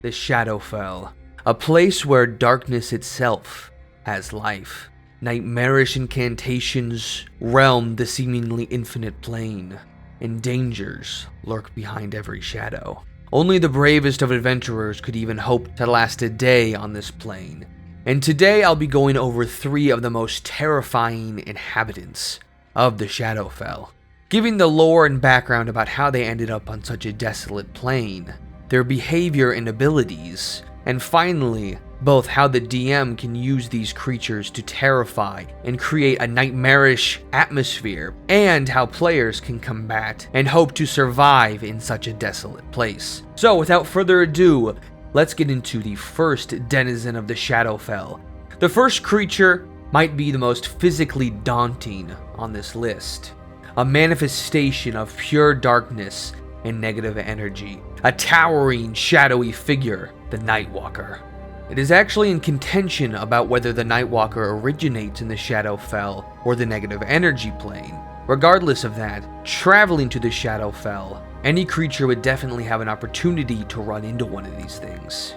the Shadowfell, a place where darkness itself has life. Nightmarish incantations realm the seemingly infinite plane, and dangers lurk behind every shadow. Only the bravest of adventurers could even hope to last a day on this plane. And today I'll be going over 3 of the most terrifying inhabitants of the Shadowfell, giving the lore and background about how they ended up on such a desolate plane, their behavior and abilities, and finally, both how the DM can use these creatures to terrify and create a nightmarish atmosphere, and how players can combat and hope to survive in such a desolate place. So without further ado, let's get into the first denizen of the Shadowfell. The first creature might be the most physically daunting on this list. A manifestation of pure darkness and negative energy. A towering, shadowy figure, the Nightwalker. It is actually in contention about whether the Nightwalker originates in the Shadowfell or the negative energy plane. Regardless of that, traveling to the Shadowfell, any creature would definitely have an opportunity to run into one of these things.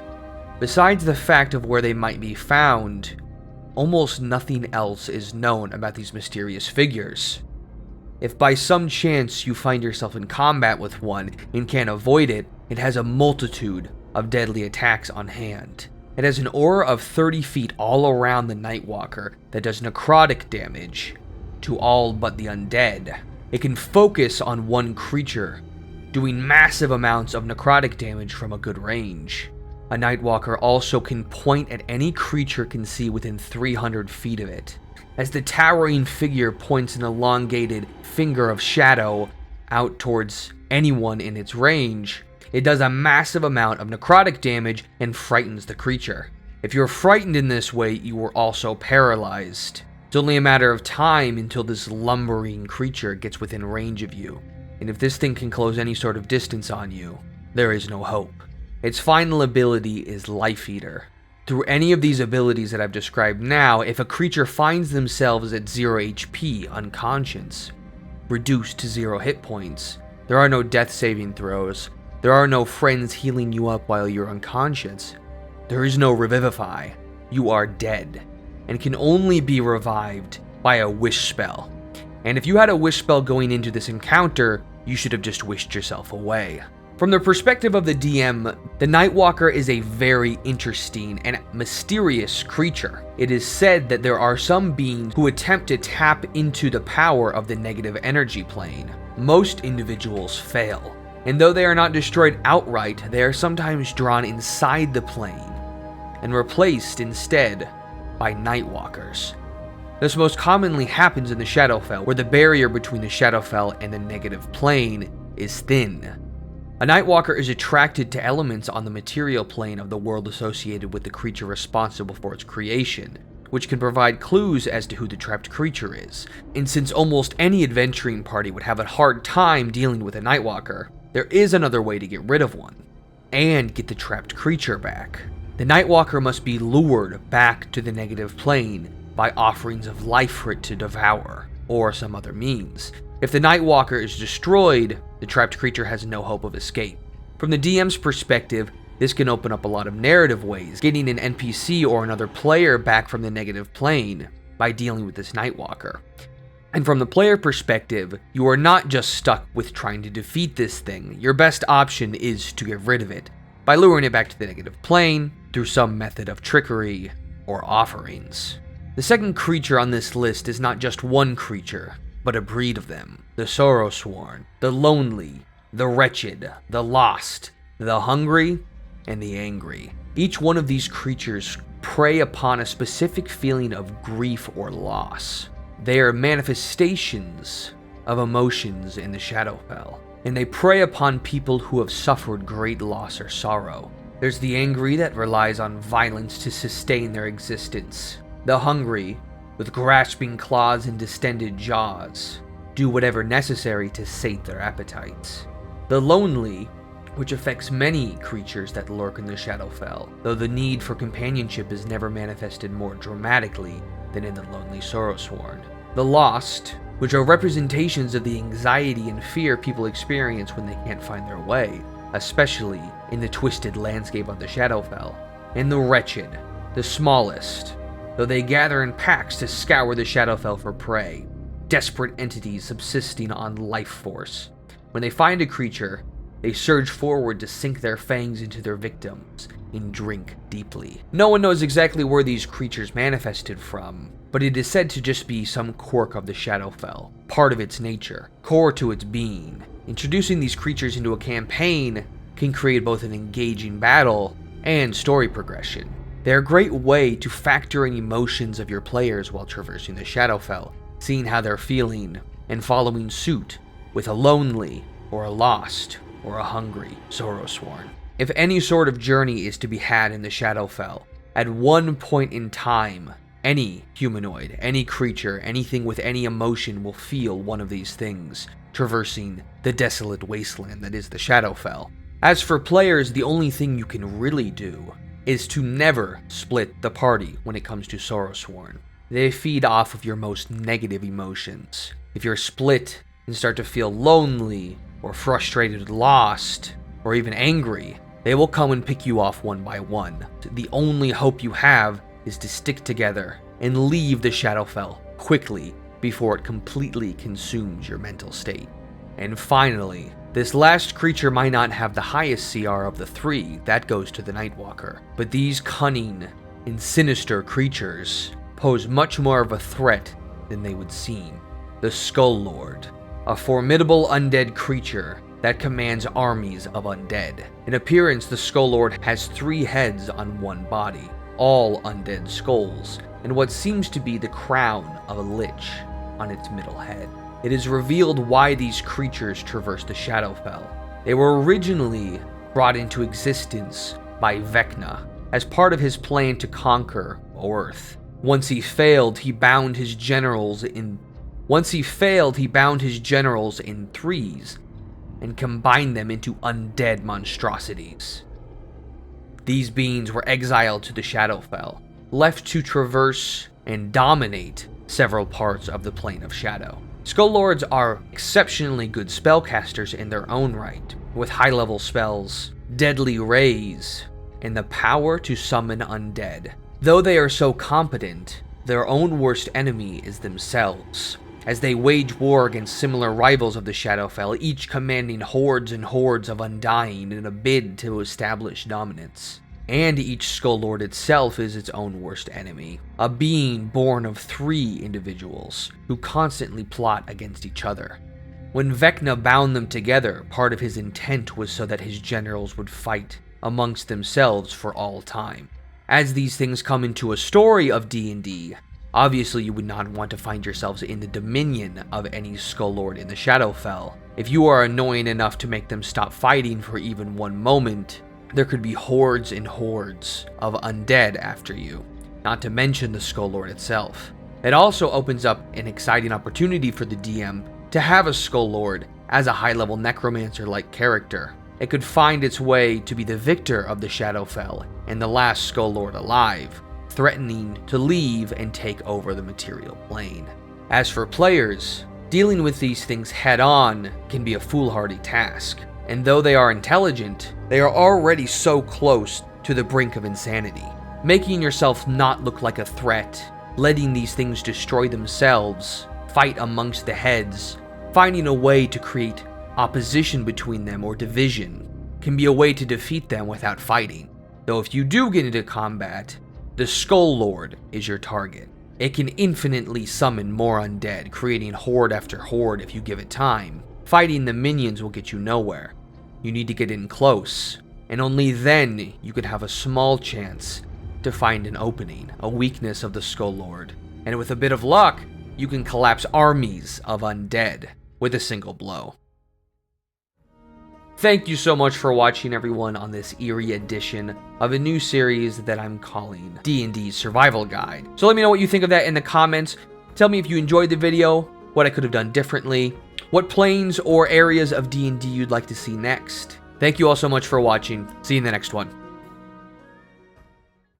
Besides the fact of where they might be found, almost nothing else is known about these mysterious figures. If by some chance you find yourself in combat with one and can't avoid it, it has a multitude of deadly attacks on hand. It has an aura of 30 feet all around the Nightwalker that does necrotic damage to all but the undead. It can focus on one creature, doing massive amounts of necrotic damage from a good range. A Nightwalker also can point at any creature it can see within 300 feet of it. As the towering figure points an elongated finger of shadow out towards anyone in its range, it does a massive amount of necrotic damage and frightens the creature. If you're frightened in this way, you are also paralyzed. It's only a matter of time until this lumbering creature gets within range of you. And if this thing can close any sort of distance on you, there is no hope. Its final ability is Life Eater. Through any of these abilities that I've described now, if a creature finds themselves at 0 HP, unconscious, reduced to 0 hit points, there are no death saving throws, there are no friends healing you up while you're unconscious, there is no revivify, you are dead, and can only be revived by a wish spell. And if you had a wish spell going into this encounter, you should have just wished yourself away. From the perspective of the DM, the Nightwalker is a very interesting and mysterious creature. It is said that there are some beings who attempt to tap into the power of the negative energy plane. Most individuals fail, and though they are not destroyed outright, they are sometimes drawn inside the plane and replaced instead by Nightwalkers. This most commonly happens in the Shadowfell, where the barrier between the Shadowfell and the negative plane is thin. A Nightwalker is attracted to elements on the material plane of the world associated with the creature responsible for its creation, which can provide clues as to who the trapped creature is. And since almost any adventuring party would have a hard time dealing with a Nightwalker, there is another way to get rid of one, and get the trapped creature back. The Nightwalker must be lured back to the negative plane by offerings of life for it to devour, or some other means. If the Nightwalker is destroyed, the trapped creature has no hope of escape. From the DM's perspective, this can open up a lot of narrative ways, getting an NPC or another player back from the negative plane by dealing with this Nightwalker. And from the player perspective, you are not just stuck with trying to defeat this thing. Your best option is to get rid of it by luring it back to the negative plane through some method of trickery or offerings. The second creature on this list is not just one creature, but a breed of them. The Sorrowsworn, the lonely, the wretched, the lost, the hungry, and the angry. Each one of these creatures prey upon a specific feeling of grief or loss. They are manifestations of emotions in the Shadowfell, and they prey upon people who have suffered great loss or sorrow. There's the angry that relies on violence to sustain their existence. The hungry, with grasping claws and distended jaws, do whatever necessary to sate their appetites. The lonely, which affects many creatures that lurk in the Shadowfell, though the need for companionship is never manifested more dramatically than in the lonely Sorrowsworn. The lost, which are representations of the anxiety and fear people experience when they can't find their way. especially in the twisted landscape of the Shadowfell. And the wretched, the smallest, though they gather in packs to scour the Shadowfell for prey, desperate entities subsisting on life force. When they find a creature, they surge forward to sink their fangs into their victims and drink deeply. No one knows exactly where these creatures manifested from, but it is said to just be some quirk of the Shadowfell, part of its nature, core to its being. Introducing these creatures into a campaign can create both an engaging battle and story progression. They're a great way to factor in emotions of your players while traversing the Shadowfell, seeing how they're feeling, and following suit with a lonely, or a lost, or a hungry Sorrowsworn. If any sort of journey is to be had in the Shadowfell, at one point in time, any humanoid, any creature, anything with any emotion will feel one of these things, traversing the desolate wasteland that is the Shadowfell. As for players, the only thing you can really do is to never split the party when it comes to Sorrowsworn. They feed off of your most negative emotions. If you're split and start to feel lonely, or frustrated, lost, or even angry, they will come and pick you off one by one. The only hope you have is to stick together and leave the Shadowfell quickly before it completely consumes your mental state. And finally, this last creature might not have the highest CR of the three, that goes to the Nightwalker, but these cunning and sinister creatures pose much more of a threat than they would seem. The Skulllord, a formidable undead creature that commands armies of undead. In appearance, the Skulllord has 3 heads on one body, all undead skulls, and what seems to be the crown of a lich on its middle head. It is revealed why these creatures traverse the Shadowfell. They were originally brought into existence by Vecna as part of his plan to conquer Earth. Once he failed, he bound his generals in threes and combined them into undead monstrosities. These beings were exiled to the Shadowfell, left to traverse and dominate several parts of the Plane of Shadow. Skulllords are exceptionally good spellcasters in their own right, with high-level spells, deadly rays, and the power to summon undead. Though they are so competent, their own worst enemy is themselves, as they wage war against similar rivals of the Shadowfell, each commanding hordes and hordes of undying in a bid to establish dominance. And each Skulllord itself is its own worst enemy, a being born of 3 individuals who constantly plot against each other. When Vecna bound them together, part of his intent was so that his generals would fight amongst themselves for all time. As these things come into a story of D&D, obviously you would not want to find yourselves in the dominion of any Skulllord in the Shadowfell. If you are annoying enough to make them stop fighting for even one moment, there could be hordes and hordes of undead after you, not to mention the Skulllord itself. It also opens up an exciting opportunity for the DM to have a Skulllord as a high-level necromancer-like character. It could find its way to be the victor of the Shadowfell and the last Skulllord alive, threatening to leave and take over the material plane. As for players, dealing with these things head-on can be a foolhardy task. And though they are intelligent, they are already so close to the brink of insanity. Making yourself not look like a threat, letting these things destroy themselves, fight amongst the heads, finding a way to create opposition between them or division, can be a way to defeat them without fighting. Though if you do get into combat, the Skulllord is your target. It can infinitely summon more undead, creating horde after horde if you give it time. Fighting the minions will get you nowhere. You need to get in close, and only then you could have a small chance to find an opening, a weakness of the Skulllord. And with a bit of luck, you can collapse armies of undead with a single blow. Thank you so much for watching, everyone, on this eerie edition of a new series that I'm calling D&D Survival Guide. So let me know what you think of that in the comments. Tell me if you enjoyed the video, what I could have done differently, what planes or areas of D&D you'd like to see next. Thank you all so much for watching. See you in the next one.